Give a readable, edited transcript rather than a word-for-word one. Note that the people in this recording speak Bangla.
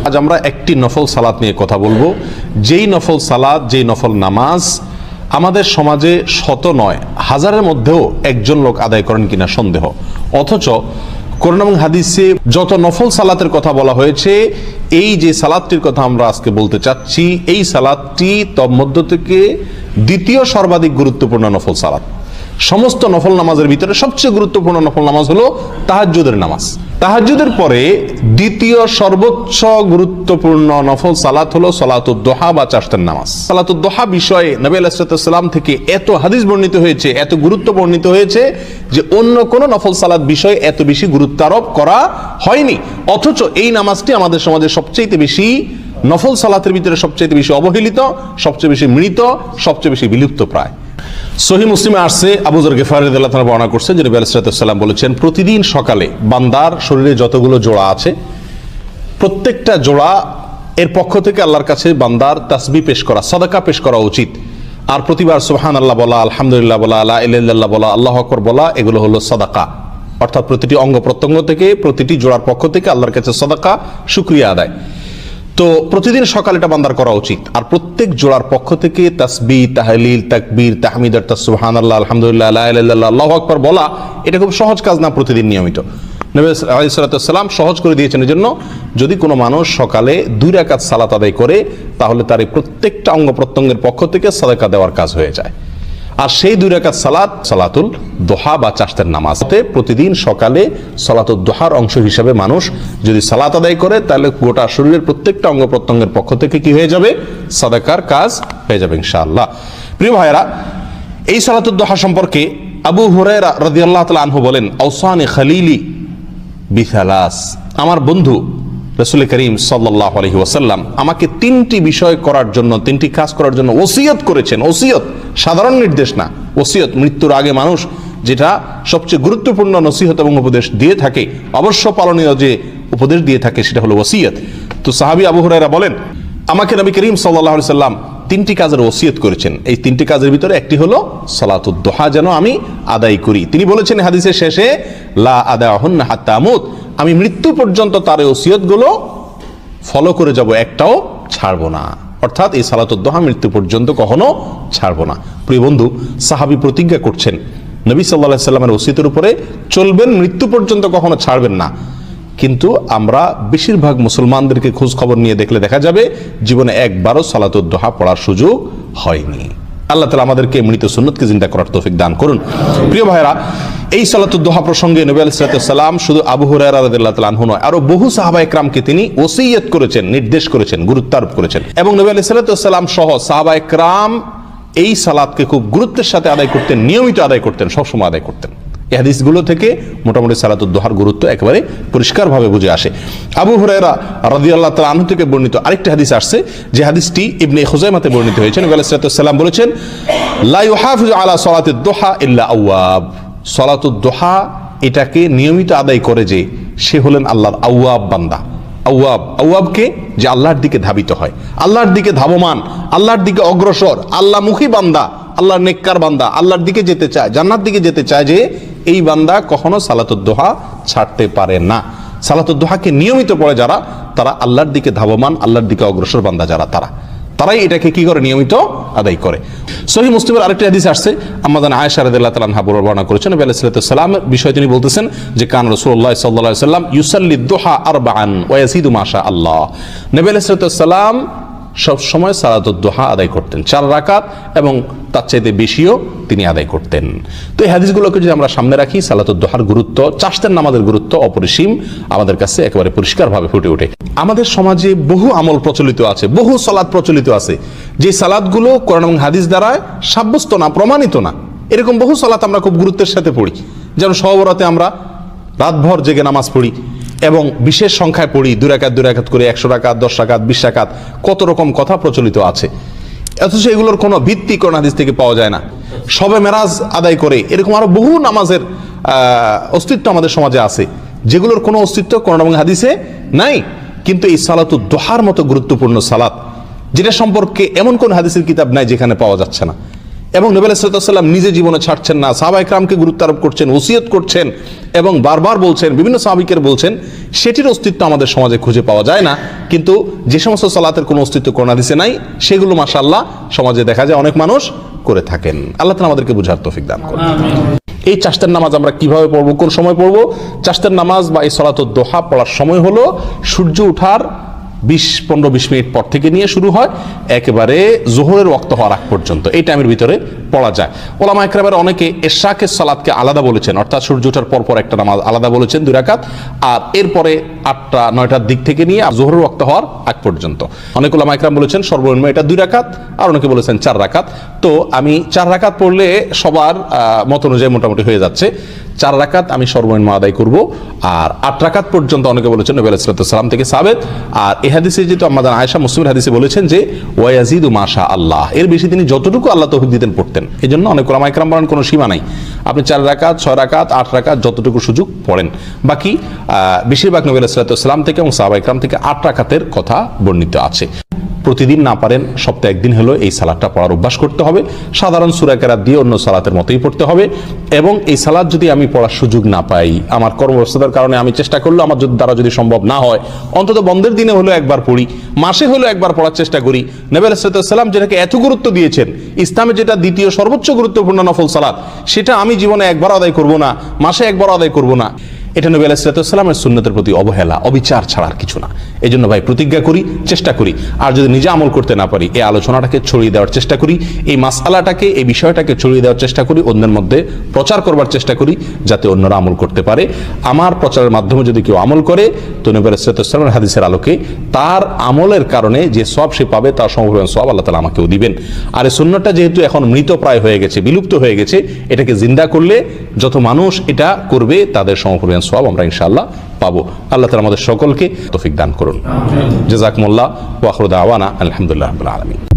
আজ আমরা একটি নফল সালাত নিয়ে কথা বলবো, যেই নফল সালাত, যেই নফল নামাজ আমাদের সমাজে শত নয় হাজারের মধ্যেও একজন লোক আদায় করেন কিনা সন্দেহ। অথচ কোরআন এবং হাদিসে যত নফল সালাতের কথা বলা হয়েছে, এই যে সালাতটির কথা আমরা আজকে বলতে চাচ্ছি, এই সালাতটি তন্মধ্য থেকে দ্বিতীয় সর্বাধিক গুরুত্বপূর্ণ নফল সালাত। সমস্ত নফল নামাজের ভিতরে সবচেয়ে গুরুত্বপূর্ণ নফল নামাজ হলো তাহাজ্জুদের নামাজ। তাহাজ্জুদের পরে দ্বিতীয় সর্বোচ্চ গুরুত্বপূর্ণ নফল সালাত হলো সালাতুদ দুহা বা চারটার নামাজ। সালাতুদ দুহা বিষয়ে নবী আলাইহিস সালাম থেকে এত হাদিস বর্ণিত হয়েছে, এত গুরুত্ব বর্ণিত হয়েছে যে অন্য কোন নফল সালাত বিষয়ে এত বেশি গুরুত্ব আরোপ করা হয়নি। অথচ এই নামাজটি আমাদের সমাজে সবচেয়ে বেশি নফল সালাতের ভিতরে সবচেয়ে বেশি অবহেলিত, সবচেয়ে বেশি মৃত, সবচেয়ে বেশি বিলুপ্ত প্রায়। সহিহ মুসলিমে আসছে, আবু যর গিফারী রাদিয়াল্লাহু তাআলা বর্ণনা করছেন যে নবী আলাইহিস সালাম বলেছেন, প্রতিদিন সকালে বান্দার শরীরে যতগুলো জোড়া আছে প্রত্যেকটা জোড়া এর পক্ষ থেকে আল্লাহর কাছে বান্দার তাসবিহ পেশ করা, সাদাকা পেশ করা উচিত। আর প্রতিবার সুবহানাল্লাহ বলা, আলহামদুলিল্লাহ বলা, লা ইলাহা ইল্লাল্লাহ বলা, আল্লাহু আকবার বলা, এগুলো হলো সাদাকা। অর্থাৎ প্রতিটি অঙ্গ প্রত্যঙ্গ থেকে, প্রতিটি জোড়ার পক্ষ থেকে আল্লাহর কাছে সাদাকা, শুকরিয়া আদায়। তো প্রতিদিন সকালে এটা বান্দার করা উচিত। আর প্রত্যেক জোড়ার পক্ষ থেকে তাসবিহ, তাহলিল, তাকবীর, তাহমিদ অর্থাৎ সুবহানাল্লাহ, আলহামদুলিল্লাহ, লা ইলাহা ইল্লাল্লাহ, আল্লাহু আকবার বলা, এটা খুব সহজ কাজ না প্রতিদিন নিয়মিত। নবী আলাইহিস সালাম সহজ করে দিয়েছেন এজন্য, যদি কোনো মানুষ সকালে 2 রাকাত সালাত আদায় করে তাহলে তার এই প্রত্যেকটা অঙ্গ প্রত্যঙ্গের পক্ষ থেকে সাদাকা দেওয়ার কাজ হয়ে যায়। আর সেই 2 রাকাত সালাত সালাতুল দুহা বা চারটার নামাজ। প্রতিদিন সকালে সালাতুল দুহার অংশ হিসাবে মানুষ যদি সালাত আদায় করে তাহলে গোটা শরীরের প্রত্যেকটা অঙ্গ প্রত্যঙ্গের পক্ষ থেকে কি হয়ে যাবে? সাদাকার কাজ হয়ে যাবে ইনশাআল্লাহ। প্রিয় ভাইরা, এই সালাতুল দুহা সম্পর্কে আবু হুরায়রা রাদিয়াল্লাহু তাআলা আনহু বলেন, আওসানি খালিলি বিসালাস, আমার বন্ধু রাসূল করিম সাল্লাল্লাহু আলাইহি ওয়াসাল্লাম আমাকে 3টি বিষয় করার জন্য, 3টি কাজ করার জন্য ওসিয়ত করেছেন। ওসিয়ত সাধারণ নির্দেশ না, ওসিয়ত মৃত্যুর আগে মানুষ যেটা সবচেয়ে গুরুত্বপূর্ণ নসিহত এবং উপদেশ দিয়ে থাকে, অবশ্য পালনীয় যে উপদেশ দিয়ে থাকে সেটা হলো ওসিয়ত। তো সাহাবী আবু হুরায়রা বলেন, আমাকে নবী করিম সাল্লাল্লাহু আলাইহি সাল্লাম 3টি কাজের ওসিয়ত করেছেন। এই 3টি কাজের ভিতরে একটি হলো সালাতুদ দুহা যেন আমি আদায় করি। তিনি বলেছেন হাদিসের শেষে, লা আদাহুন্না হাত্তা আমুত, আমি মৃত্যু পর্যন্ত তার ওসিয়তগুলো ফলো করে যাব, একটাও ছাড়বো না। অর্থাৎ এই সালাতুদ দুহা মৃত্যু পর্যন্ত কখনো ছাড়বো না। প্রিয় বন্ধু, সাহাবী প্রতিজ্ঞা করছেন নবী সাল্লাল্লাহু আলাইহি সাল্লামের ওসিয়তের উপরে চলবেন, মৃত্যু পর্যন্ত কখনো ছাড়বেন না। কিন্তু আমরা বেশিরভাগ মুসলমানদেরকে খোঁজ খবর নিয়ে দেখলে দেখা যাবে জীবনে একবারও সালাতুদ দুহা পড়ার সুযোগ হয়নি। আল্লাহ তাআলা আমাদেরকে মৃত সুন্নতকে জিন্দা করার তৌফিক দান করুন। প্রিয় ভাইরা, এই সালাতুদ দুহা প্রসঙ্গে নবী আলাইহিস সালাম শুধু আবু হুরায়রা রাদিয়াল্লাহু তাআলা আনহু নয়, আরো বহু সাহাবা একরামকে তিনি ওসিয়ত করেছেন, নির্দেশ করেছেন, গুরুত্ব আরোপ করেছেন। এবং নবী আলাইহিস সালাম সহ সাহাবা একরাম এই সালাতকে খুব গুরুত্বের সাথে আদায় করতেন, নিয়মিত আদায় করতেন, সবসময় আদায় করতেন। এই হাদিসগুলো থেকে মোটামুটি সালাতুদ দুহার গুরুত্ব একেবারে পরিষ্কারভাবে বুঝে আসে। আবু হুরায়রা রাদিয়াল্লাহু তাআলা আনহু থেকে বর্ণিত আরেকটি হাদিস আসছে, যে হাদিসটি ইবনে খুজাইমাতে বর্ণিত হয়েছে। নবী আলাইহিস সালাম বলেছেন, লা ইউহাফিজু আলা সালাতিদ দুহা ইল্লা আওয়াব, সালাতুদ দুহা এটাকে নিয়মিত আদায় করে যে, সে হলেন আল্লাহর আওয়াব বান্দা। আওয়াব, আওয়াবকে যে আল্লাহর দিকে ধাবিত হয়, আল্লাহর দিকে ধাবমান, আল্লাহর দিকে অগ্রসর, আল্লাহমুখী বান্দা, আল্লাহর নেককার বান্দা, আল্লাহর দিকে যেতে চায়, জান্নাত দিকে যেতে চায়, যে এই বান্দা কখনো সালাতুদ দুহা ছাড়তে পারে না। সালাতুদ দুহাকে নিয়মিত পড়ে যারা, তারা আল্লাহর দিকে ধাবমান, আল্লাহর দিকে অগ্রসর বান্দা যারা, তারাই এটাকে কি করে? নিয়মিত আদায় করে। সহিহ মুসলিমের আরেকটি হাদিস আসছে, আম্মা জান আয়েশা রাদিয়াল্লাহু তাআলা আনহা বর্ণনা করেছেন, নবী আলাইহিস সালামের বিষয়ে তিনি বলতেছেন যে, কান রাসূলুল্লাহ সাল্লাল্লাহু আলাইহি ওয়াসাল্লাম ইউসাল্লি দুহা আরবাআন ওয়া ইয়াজিদু মা শা আল্লাহ, নবী আলাইহিস সালাম সব সময় সালাতুদ দুহা আদায় করতেন, 4 রাকাত এবং তার চাইতে বেশিও তিনি আদায় করতেন। তো এই হাদিসগুলোকে যদি আমরা সামনে রাখি, সালাতুদ দুহার গুরুত্ব, চারটার নামাজের গুরুত্ব অপরিসীম আমাদের কাছে একেবারে পরিষ্কারভাবে ফুটে ওঠে। আমাদের সমাজে বহু আমল প্রচলিত আছে, বহু সালাত প্রচলিত আছে, যে সালাতগুলো কোরআন এবং হাদিস দ্বারা সাব্যস্ত না, প্রমাণিত না। এরকম বহু সালাত আমরা খুব গুরুত্বের সাথে পড়ি। যেমন সবে বরাতে আমরা রাতভর জেগে নামাজ পড়ি এবং বিশেষ সংখ্যায় পড়ি, 2 রাকাত 2 রাকাত করে, 100 রাকাত, 10 রাকাত, 20 রাকাত, কত রকম কথা প্রচলিত আছে। অথচ এগুলোর কোনো ভিত্তি কোরআন হাদিস থেকে পাওয়া যায় না। শবে মেরাজ আদায় করে, এরকম আরো বহু নামাজের অস্তিত্ব আমাদের সমাজে আছে, যেগুলোর কোনো অস্তিত্ব কোরআন এবং হাদিসে নাই। কিন্তু এই সালাতুদ দুহার মতো গুরুত্বপূর্ণ সালাত, যেটা সম্পর্কে এমন কোন হাদিসের কিতাব নাই যেখানে পাওয়া যাচ্ছে না, এবং নবী আলাইহিস সালাম নিজে জীবনে ছাড়ছেন না, সাহাবা ইকরামকে গুরুত্ব আরোপ করছেন, ওসিয়ত করছেন এবং বারবার বলছেন, বিভিন্ন সাহাবীদের বলছেন, সেটির অস্তিত্ব আমাদের সমাজে খুঁজে পাওয়া যায় না। কিন্তু যে সমস্ত সালাতের কোনো অস্তিত্ব কোরআন হাদিসে নাই, সেগুলো মাশাআল্লাহ সমাজে দেখা যায় অনেক মানুষ করে থাকেন। আল্লাহ তাআলা আমাদেরকে বুঝার তৌফিক দান করুন। এই চাশতের নামাজ আমরা কিভাবে পড়বো, কোন সময় পড়বো? চাশতের নামাজ বা এই সালাতুদ দোহা পড়ার সময় হলো সূর্য ওঠার 15-20 মিনিট পর থেকে নিয়ে শুরু হয়, একেবারে জোহরের ওয়াক্ত হওয়ার আগ পর্যন্ত এই টাইমের ভিতরে পড়া যায়। ওলামা ইকরামের অনেকে এশাকের সালাতকে আলাদা বলেছেন, অর্থাৎ সূর্য ওঠার পর একটা নামাজ আলাদা বলেছেন 2 রাকাত, আর এরপরে 8টা-9টার দিক থেকে নিয়ে জোহরের ওয়াক্ত হওয়ার আগ পর্যন্ত। অনেক ওলামা ইকরাম বলেছেন সর্বনিম্ন এটা 2 রাকাত, আর অনেকে বলেছেন 4 রাকাত। তো আমি 4 রাকাত পড়লে সবার মত অনুযায়ী মোটামুটি হয়ে যাচ্ছে। 4 রাকাত আমি সর্বনিম্ন আদায় করব, আর 8 রাকাত পর্যন্ত অনেকে বলেছেন নবী আলাইহিস সালাম থেকে সাবেত। আর এই হাদিসে যেহেতু আমাদের আয়েশা মুসলিমের হাদিসে বলেছেন যে ওয়ায়াজিদু মাশা আল্লাহ, এর বেশি তিনি যতটুকু আল্লাহ তৌফিক দিতেন পড়তেন। এই জন্য অনেক ওলামা ইকরাম বলেন কোনো সীমা নাই, আপনি 4 রাকাত, 6 রাকাত, 8 রাকাত যতটুকু সুযোগ পড়েন। বাকি বেশিরভাগ নবী আলাইহিস সালাম থেকে এবং সাহাবা ইকরাম থেকে 8 রাকাতের কথা বর্ণিত আছে। প্রতিদিন না পারেন সপ্তাহে একদিন হলো এই সালাতটা পড়ার অভ্যাস করতে হবে। সাধারণ সূরা কেরাত দিয়ে অন্য সালাতের মতোই পড়তে হবে। এবং এই সালাত যদি আমি পড়ার সুযোগ না পাই, আমার কর্মব্যস্ততার কারণে আমি চেষ্টা করলে আমার দ্বারা যদি সম্ভব না হয়, অন্তত বন্ধের দিনে হলো একবার পড়ি, মাসে হলো একবার পড়ার চেষ্টা করি। নবী আলাইহিস সালাম যেটাকে এত গুরুত্ব দিয়েছেন, ইসলামে যেটা দ্বিতীয় সর্বোচ্চ গুরুত্বপূর্ণ নফল সালাত, সেটা আমি জীবনে একবার আদায় করব না, মাসে একবার আদায় করব না, এটা নবী আলাইহিস সালামের সুন্নতের প্রতি অবহেলা, অবিচার ছাড়া আর কিছু না। এই জন্য ভাই প্রতিজ্ঞা করি, চেষ্টা করি, আর যদি নিজে আমল করতে না পারি, এই আলোচনাটাকে ছড়িয়ে দেওয়ার চেষ্টা করি, এই মাসআলাটাকে, এই বিষয়টাকে ছড়িয়ে দেওয়ার চেষ্টা করি, অন্যের মধ্যে প্রচার করবার চেষ্টা করি, যাতে অন্যরা আমল করতে পারে। আমার প্রচারের মাধ্যমে যদি কেউ আমল করে, তো নবী আলাইহিস সালামের হাদিসের আলোকে তার আমলের কারণে যে সওয়াব সে পাবে, তার সমপরিমাণ সওয়াব আল্লাহ তাআলা আমাকেও দিবেন। আর এই সুন্নাতটা যেহেতু এখন মৃত প্রায় হয়ে গেছে, বিলুপ্ত হয়ে গেছে, এটাকে জিন্দা করলে যত মানুষ এটা করবে, তাদের সমপরিমাণ সওয়াব আমরা ইনশাআল্লাহ পাবো। আল্লাহ তাআলা আমাদের সকলকে তৌফিক দান করুন। জাযাকুমুল্লাহ ওয়া আখিরু দাওয়ানা আলহামদুলিল্লাহি রাব্বিল আলামিন।